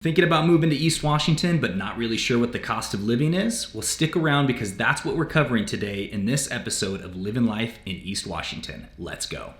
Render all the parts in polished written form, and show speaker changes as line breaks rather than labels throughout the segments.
Thinking about moving to East Washington, but not really sure what the cost of living is? Well, stick around because that's what we're covering today in this episode of Living Life in East Washington. Let's go.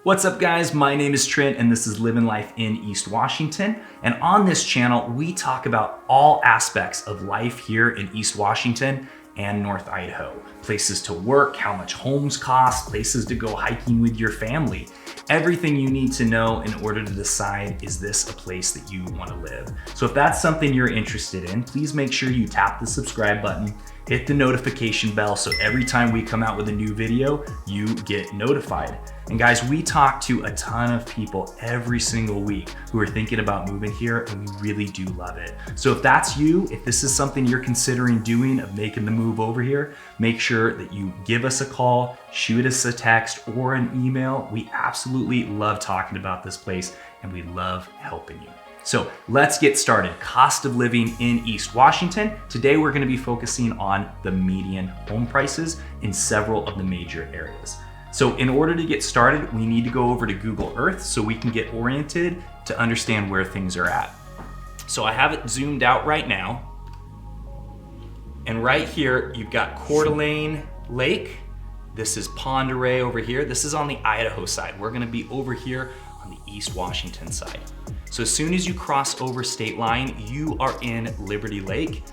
What's up guys, my name is Trent and this is Living Life in East Washington. And on this channel, we talk about all aspects of life here in East Washington and North Idaho. Places to work, how much homes cost, places to go hiking with your family. Everything you need to know in order to decide, is this a place that you want to live? So if that's something you're interested in, please make sure you tap the subscribe button, hit the notification bell so every time we come out with a new video, you get notified. And guys, we talk to a ton of people every single week who are thinking about moving here, and we really do love it. So if that's you, if this is something you're considering doing of making the move over here, make sure that you give us a call, shoot us a text or an email. We absolutely love talking about this place and we love helping you. So let's get started. Cost of living in East Washington. Today we're gonna be focusing on the median home prices in several of the major areas. So in order to get started, we need to go over to Google Earth so we can get oriented to understand where things are at. So I have it zoomed out right now. And right here, you've got Coeur d'Alene Lake. This is Pend Oreille over here. This is on the Idaho side. We're gonna be over here on the East Washington side. So as soon as you cross over state line, you are in Liberty Lake.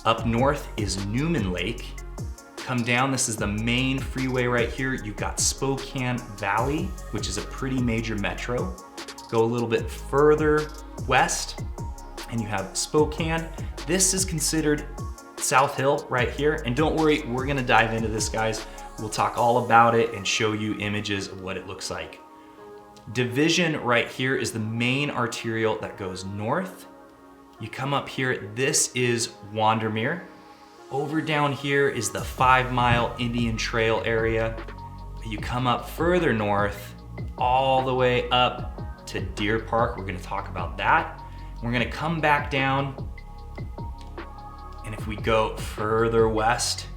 Up north is Newman Lake. Come down, this is the main freeway right here. You've got Spokane Valley, which is a pretty major metro. Go a little bit further west and you have Spokane. This is considered South Hill right here. And don't worry, we're gonna dive into this, guys. We'll talk all about it and show you images of what it looks like. Division right here is the main arterial that goes north. You come up here, this is Wandermere. Over down here is the 5-mile Indian Trail area. You come up further north, all the way up to Deer Park. We're gonna talk about that. We're gonna come back down, and if we go further west,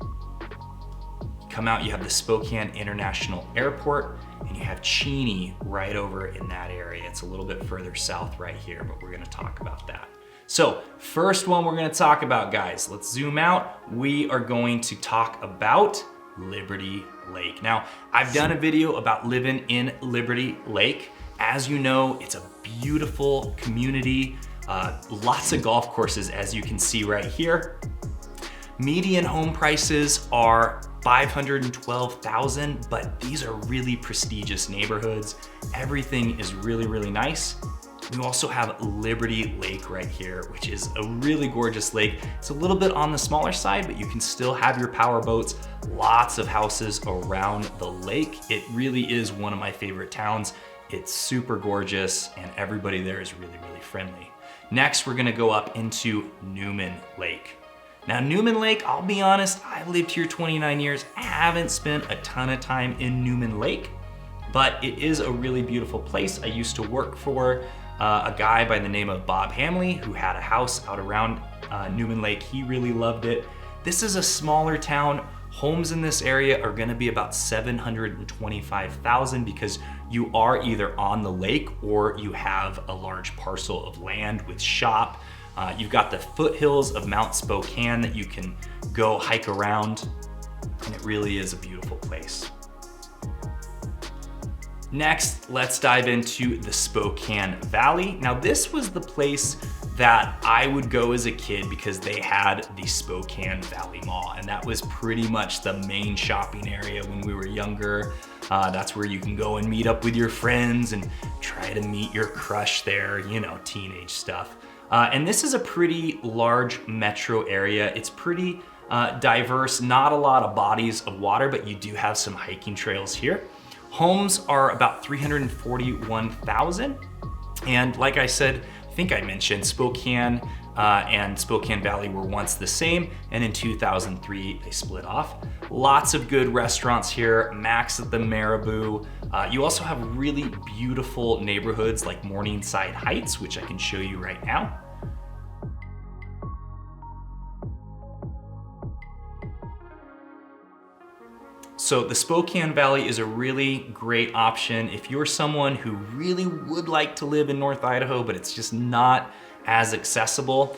come out, you have the Spokane International Airport, and you have Cheney right over in that area. It's a little bit further south right here, but we're gonna talk about that. So first one we're gonna talk about, guys, let's zoom out. We are going to talk about Liberty Lake. Now, I've done a video about living in Liberty Lake. As you know, it's a beautiful community, lots of golf courses, as you can see right here. Median home prices are $512,000, but these are really prestigious neighborhoods. Everything is really, really nice. You also have Liberty Lake right here, which is a really gorgeous lake. It's a little bit on the smaller side, but you can still have your power boats. Lots of houses around the lake. It really is one of my favorite towns. It's super gorgeous and everybody there is really, really friendly. Next, we're gonna go up into Newman Lake. Now Newman Lake, I'll be honest, I've lived here 29 years. I haven't spent a ton of time in Newman Lake, but it is a really beautiful place. I used to work for a guy by the name of Bob Hamley who had a house out around Newman Lake. He really loved it. This is a smaller town. Homes in this area are gonna be about 725,000 because you are either on the lake or you have a large parcel of land with shop. You've got the foothills of Mount Spokane that you can go hike around, and it really is a beautiful place. Next, let's dive into the Spokane Valley. Now this was the place that I would go as a kid because they had the Spokane Valley Mall, and that was pretty much the main shopping area when we were younger. That's where you can go and meet up with your friends and try to meet your crush there, you know, teenage stuff. And this is a pretty large metro area. It's pretty diverse, not a lot of bodies of water, but you do have some hiking trails here. Homes are about 341,000. And like I said, I think I mentioned Spokane and Spokane Valley were once the same, and in 2003 they split off. Lots of good restaurants here, Max at the Marabou. You also have really beautiful neighborhoods like Morningside Heights, which I can show you right now. So the Spokane Valley is a really great option if you're someone who really would like to live in North Idaho, but it's just not as accessible.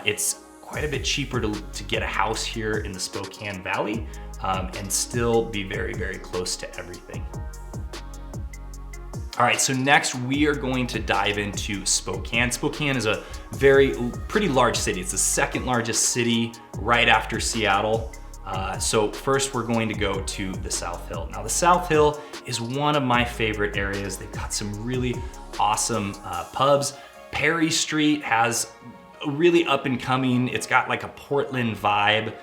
It's quite a bit cheaper to get a house here in the Spokane Valley and still be very, very close to everything. All right, so next we are going to dive into Spokane. Spokane is a pretty large city. It's the second largest city right after Seattle. So first we're going to go to the South Hill. Now the South Hill is one of my favorite areas. They've got some really awesome pubs. Perry Street has a really up and coming, it's got like a Portland vibe.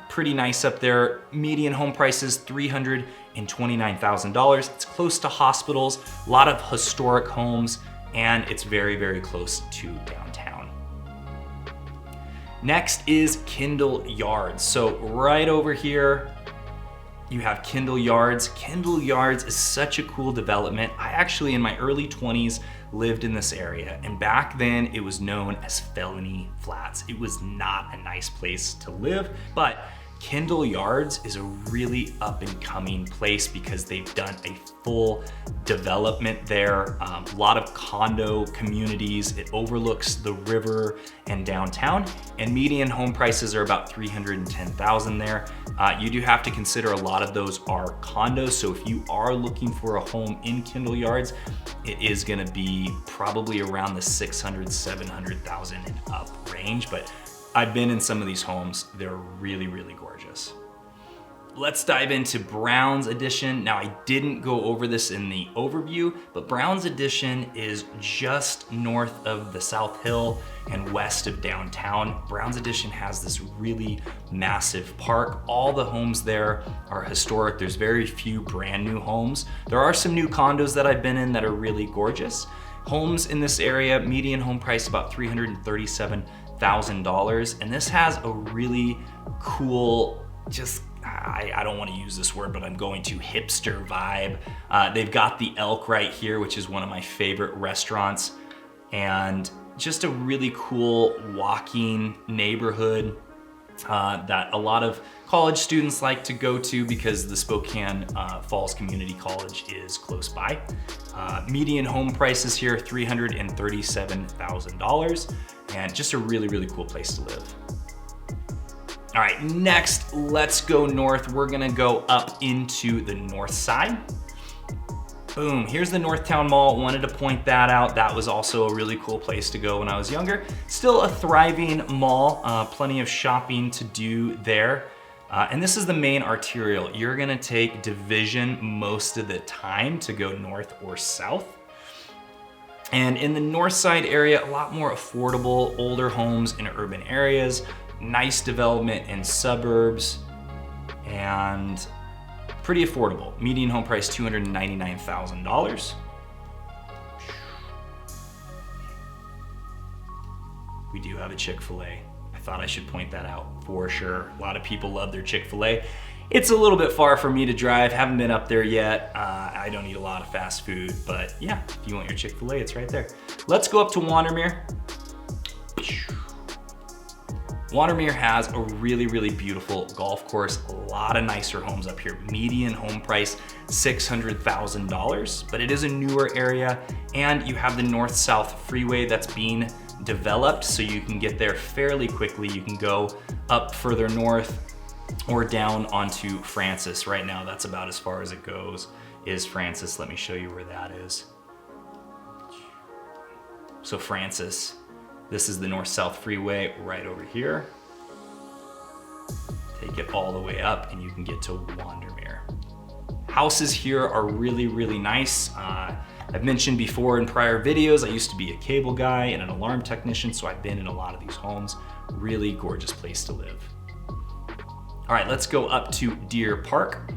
Pretty nice up there. Median home prices, $329,000. It's close to hospitals, a lot of historic homes, and it's very, very close to downtown. Next is Kindle Yards. So right over here, you have Kindle Yards. Kindle Yards is such a cool development. I actually, in my early 20s, lived in this area, and back then it was known as Felony Flats. It was not a nice place to live, but Kindle Yards is a really up and coming place because they've done a full development there. A lot of condo communities. It overlooks the river and downtown, and median home prices are about $310,000 there. You do have to consider a lot of those are condos. So if you are looking for a home in Kindle Yards, it is gonna be probably around the $600,000, $700,000 and up range. But I've been in some of these homes. They're really, really gorgeous. Let's dive into Brown's Addition. Now, I didn't go over this in the overview, but Brown's Addition is just north of the South Hill and west of downtown. Brown's Addition has this really massive park. All the homes there are historic. There's very few brand new homes. There are some new condos that I've been in that are really gorgeous. Homes in this area, median home price about $337,000. And this has a really cool, I don't want to use this word, but I'm going to, hipster vibe. They've got the Elk right here, which is one of my favorite restaurants, and just a really cool walking neighborhood that a lot of college students like to go to because the Spokane Falls Community College is close by. Median home prices here, $337,000, and just a really, really cool place to live. All right, next, let's go north. We're gonna go up into the north side. Boom, here's the Northtown Mall. Wanted to point that out. That was also a really cool place to go when I was younger. Still a thriving mall, plenty of shopping to do there. And this is the main arterial. You're gonna take Division most of the time to go north or south. And in the north side area, a lot more affordable, older homes in urban areas, nice development in suburbs, and pretty affordable. Median home price, $299,000. We do have a Chick-fil-A. I thought I should point that out for sure. A lot of people love their Chick-fil-A. It's a little bit far for me to drive. Haven't been up there yet. I don't eat a lot of fast food, but yeah, if you want your Chick-fil-A, it's right there. Let's go up to Wandermere. Wandermere has a really, really beautiful golf course. A lot of nicer homes up here. Median home price, $600,000, but it is a newer area, and you have the north-south freeway that's being developed, so you can get there fairly quickly. You can go up further north or down onto Francis. Right now, that's about as far as it goes, is Francis. Let me show you where that is. So Francis, this is the north-south freeway right over here. Take it all the way up and you can get to Wandermere. Houses here are really, really nice. I've mentioned before in prior videos, I used to be a cable guy and an alarm technician, so I've been in a lot of these homes. Really gorgeous place to live. All right, let's go up to Deer Park.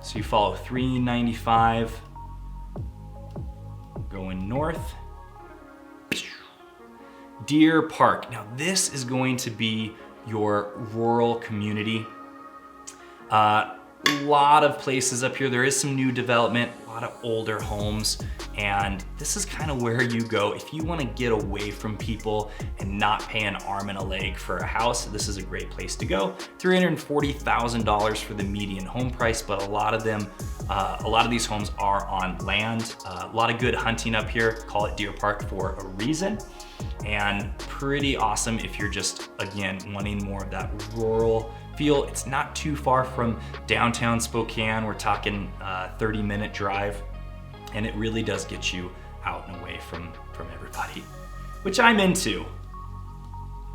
So you follow 395, going north. Deer Park. Now this is going to be your rural community. A lot of places up here. There is some new development, a lot of older homes, and this is kind of where you go if you want to get away from people and not pay an arm and a leg for a house. This is a great place to go. $340,000 for the median home price, but a lot of these homes are on land. A lot of good hunting up here. Call it Deer Park for a reason. And pretty awesome if you're just, again, wanting more of that rural feel. It's not too far from downtown Spokane. We're talking 30-minute drive, and it really does get you out and away from everybody, which I'm into.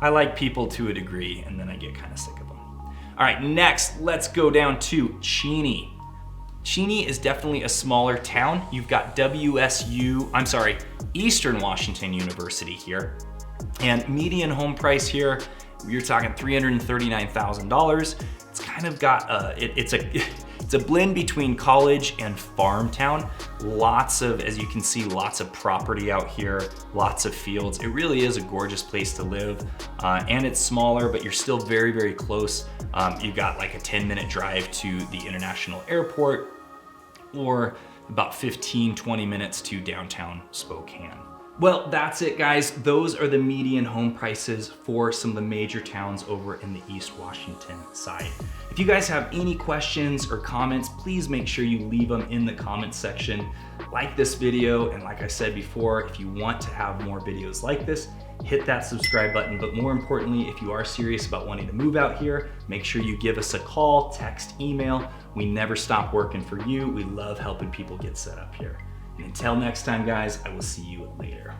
I like people to a degree, and then I get kind of sick of them. All right, next, let's go down to Cheney. Cheney is definitely a smaller town. You've got Eastern Washington University here. And median home price here, you're talking $339,000. It's kind of got it's a blend between college and farm town. Lots of, as you can see, lots of property out here, lots of fields. It really is a gorgeous place to live. And it's smaller, but you're still very, very close. You've got like a 10-minute drive to the international airport, or about 15-20 minutes to downtown Spokane. Well, that's it, guys. Those are the median home prices for some of the major towns over in the East Washington side. If you guys have any questions or comments, please make sure you leave them in the comments section. Like this video, and like I said before, if you want to have more videos like this, hit that subscribe button. But more importantly, if you are serious about wanting to move out here, make sure you give us a call, text, email. We never stop working for you. We love helping people get set up here. And until next time, guys, I will see you later.